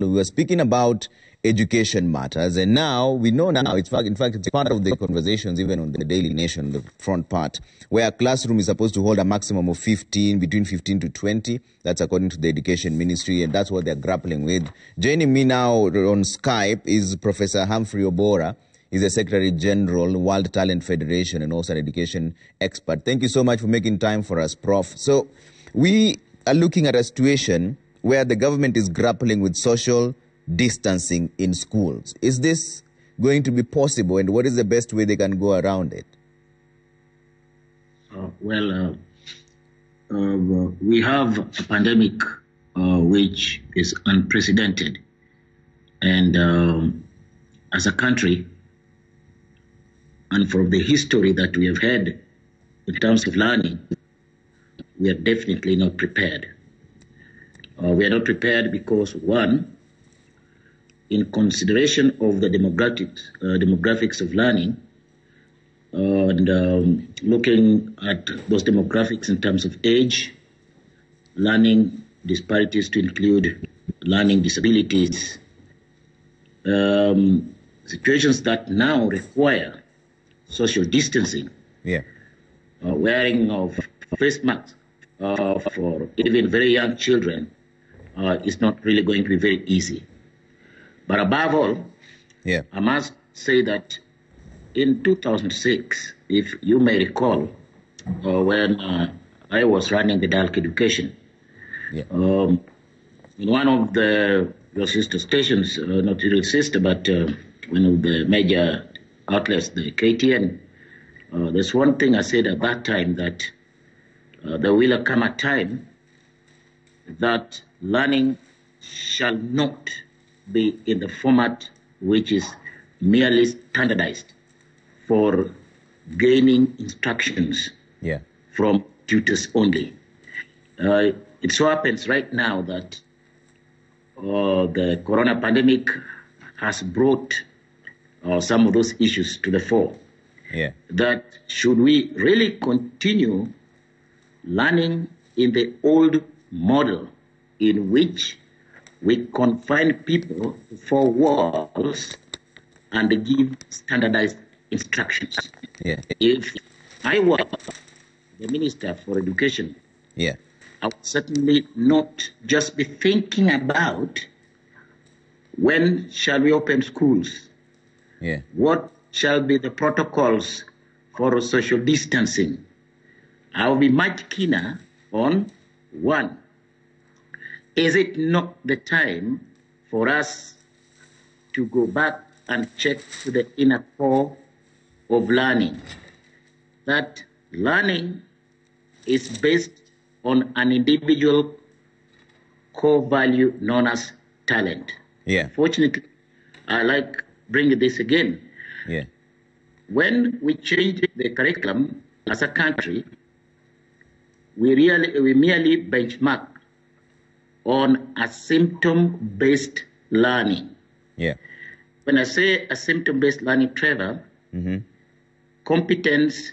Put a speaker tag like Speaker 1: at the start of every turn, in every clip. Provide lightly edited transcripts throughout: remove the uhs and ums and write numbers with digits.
Speaker 1: we were speaking about education matters, and now we know now, in fact, it's part of the conversations even on the Daily Nation, the front part, where a classroom is supposed to hold a maximum of 15, between 15 to 20. That's according to the Education Ministry, and that's what they're grappling with. Joining me now on Skype is Professor Humphrey Oborah. He's the Secretary General, World Talent Federation, and also an education expert. Thank you so much for making time for us, Prof. So we are looking at a situation where the government is grappling with social distancing in schools. Is this going to be possible, and what is the best way they can go around it?
Speaker 2: We have a pandemic which is unprecedented, and as a country, and from the history that we have had in terms of learning, we are definitely not prepared. We are not prepared because, one, in consideration of the demographics of learning, and looking at those demographics in terms of age, learning disparities to include learning disabilities, situations that now require social distancing, wearing of face masks for even very young children is not really going to be very easy. But above all, I must say that in 2006, if you may recall, when I was running the Dalk Education, in one of your sister stations, not real sister, but one of the major outlets, the KTN, there's one thing I said at that time, that there will come a time that learning shall not be in the format which is merely standardized for gaining instructions from tutors only. It so happens right now that the corona pandemic has brought some of those issues to the fore. That should we really continue learning in the old model in which we confine people to four walls and give standardized instructions. If I were the Minister for Education, I would certainly not just be thinking about when shall we open schools, what shall be the protocols for social distancing. I will be much keener on, one, is it not the time for us to go back and check to the inner core of learning? That learning is based on an individual core value known as talent. Fortunately, I like bringing this again. When we changed the curriculum as a country, we merely benchmark on a symptom-based learning. When I say a symptom-based learning, Trevor, competence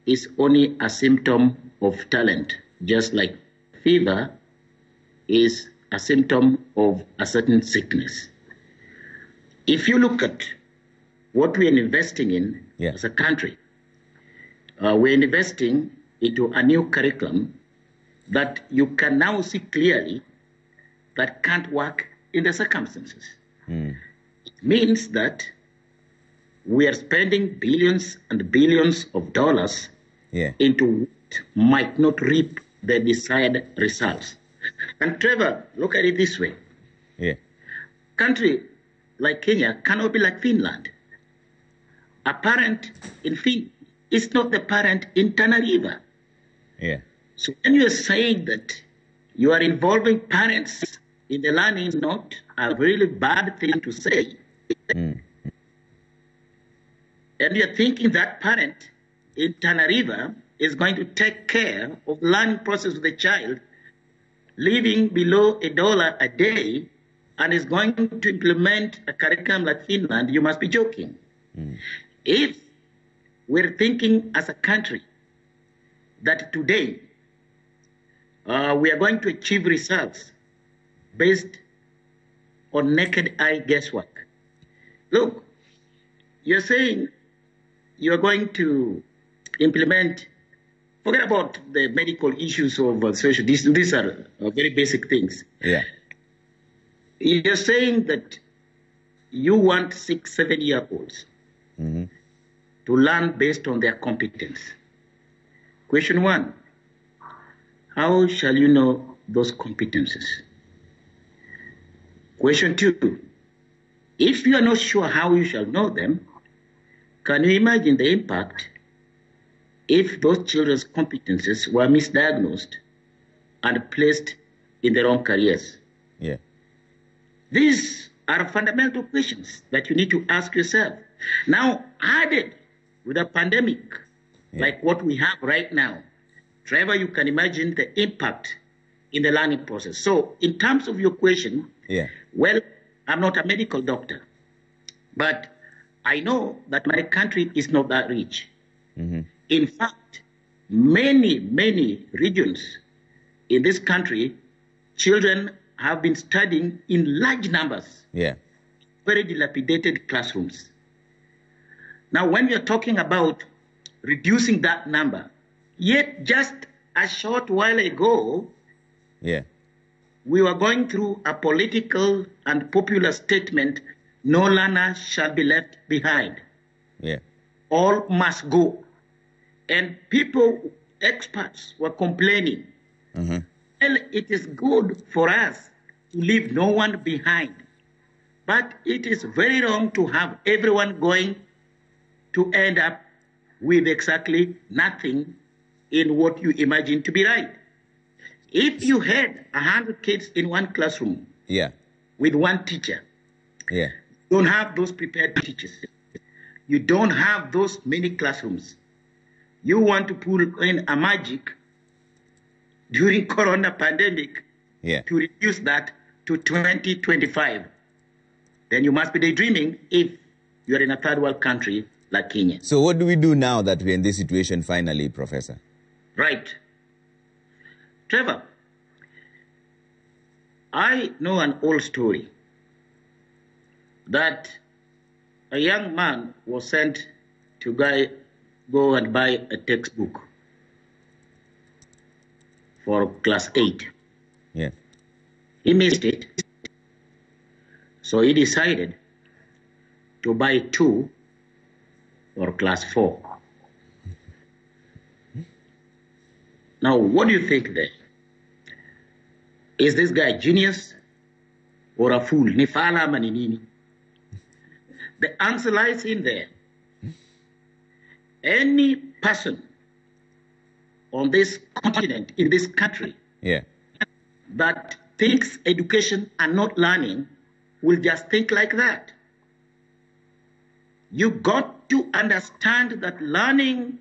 Speaker 2: is only a symptom of talent, just like fever is a symptom of a certain sickness. If you look at what we are investing in as a country, we're investing into a new curriculum that you can now see clearly that can't work in the circumstances. It means that we are spending billions and billions of dollars into what might not reap the desired results. And Trevor, look at it this way. Country like Kenya cannot be like Finland. A parent in Finland is not the parent in Tana River. So when you are saying that you are involving parents in the learning, is not a really bad thing to say. And you're thinking that parent in Tana River is going to take care of the learning process of the child, living below $1 a day, and is going to implement a curriculum like Finland, you must be joking. If we're thinking as a country that today we are going to achieve results based or naked eye guesswork. Look, you're saying you're going to implement, forget about the medical issues of social distance. These are very basic things.
Speaker 1: Yeah.
Speaker 2: You're saying that you want 6, 7-year-olds to learn based on their competence. Question 1, how shall you know those competences? Question 2, if you are not sure how you shall know them, can you imagine the impact if those children's competences were misdiagnosed and placed in the wrong careers?
Speaker 1: Yeah.
Speaker 2: These are fundamental questions that you need to ask yourself. Now, added with a pandemic like what we have right now, Trevor, you can imagine the impact in the learning process. So in terms of your question, well, I'm not a medical doctor, but I know that my country is not that rich. In fact, many regions in this country, children have been studying in large numbers, very dilapidated classrooms. Now, when you're talking about reducing that number, yet just a short while ago, we were going through a political and popular statement, no learner shall be left behind. All must go. And people, experts, were complaining. Well, it is good for us to leave no one behind. But it is very wrong to have everyone going to end up with exactly nothing in what you imagine to be right. If you had 100 kids in one classroom with one teacher, you don't have those prepared teachers. You don't have those many classrooms. You want to pull in a magic during corona pandemic to reduce that to 2025. Then you must be daydreaming if you're in a third world country like Kenya.
Speaker 1: So what do we do now that we're in this situation finally, Professor?
Speaker 2: Right. Trevor, I know an old story that a young man was sent to go and buy a textbook for class 8. He missed it. So he decided to buy 2 for class 4. Now, what do you think there? Is this guy a genius or a fool? Ni fala ama ni nini? The answer lies in there. Any person on this continent, in this country, that thinks education and not learning will just think like that. You got to understand that learning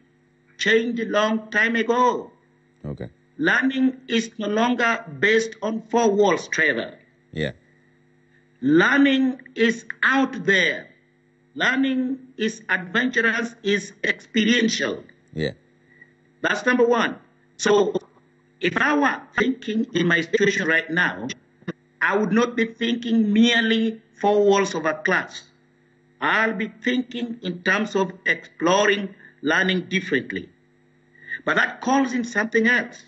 Speaker 2: changed a long time ago. Learning is no longer based on 4 walls, Trevor. Learning is out there. Learning is adventurous, is experiential. That's number 1. So if I were thinking in my situation right now, I would not be thinking merely 4 walls of a class. I'll be thinking in terms of exploring learning differently. But that calls in something else.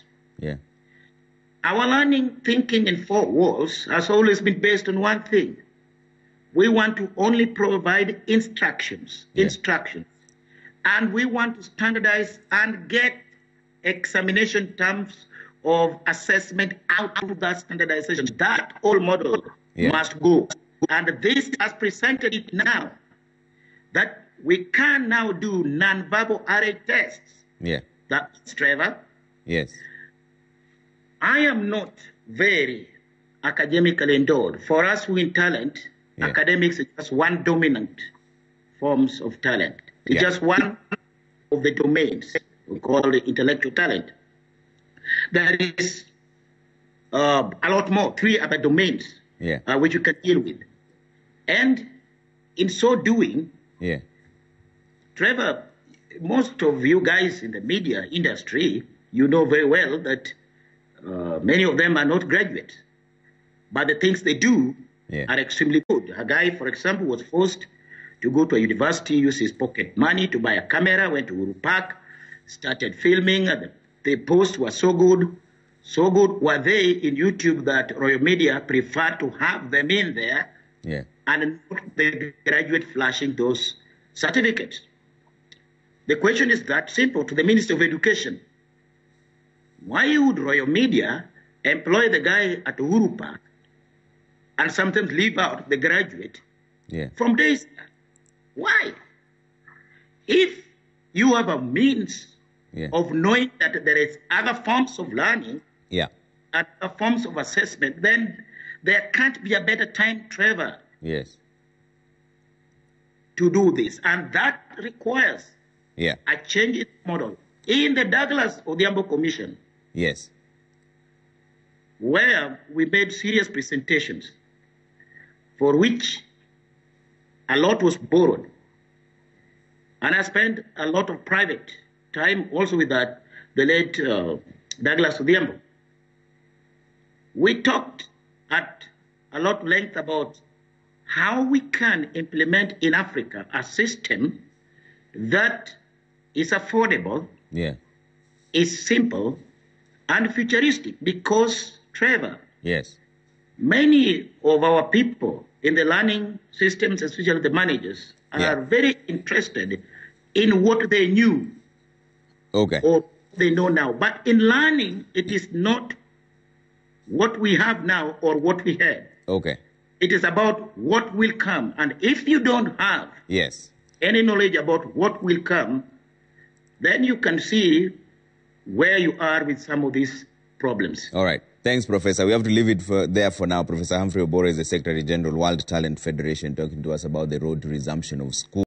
Speaker 2: Our learning thinking in 4 walls has always been based on one thing. We want to only provide instructions. And we want to standardize and get examination terms of assessment out of that standardization. That old model must go. And this has presented it now that we can now do non-verbal array tests. That's Trevor. I am not very academically endowed. For us who in talent, academics is just one dominant forms of talent. It's just one of the domains we call it intellectual talent. There is a lot more, 3 other domains which you can deal with. And in so doing, Trevor, most of you guys in the media industry, you know very well that many of them are not graduates. But the things they do are extremely good. A guy, for example, was forced to go to a university, use his pocket money to buy a camera, went to Uhuru Park, started filming. And the posts were so good were they in YouTube that Royal Media preferred to have them in there and not the graduate flashing those certificates. The question is that simple to the Minister of Education. Why would Royal Media employ the guy at Uhuru Park and sometimes leave out the graduate from days? Why? If you have a means of knowing that there is other forms of learning, other forms of assessment, then there can't be a better time, Trevor, to do this. And that requires a change in model. In the Douglas Odhiambo Commission, where we made serious presentations for which a lot was borrowed. And I spent a lot of private time also with the late Douglas Odhiambo. We talked at a lot of length about how we can implement in Africa a system that is affordable, is simple, and futuristic. Because, Trevor, many of our people in the learning systems, especially the managers, are very interested in what they knew or they know now. But in learning, it is not what we have now or what we had. It is about what will come. And if you don't have any knowledge about what will come, then you can see where you are with some of these problems.
Speaker 1: All right. Thanks, Professor. We have to leave it there for now. Professor Humphrey Oborah is the Secretary General, World Talent Federation, talking to us about the road to resumption of school.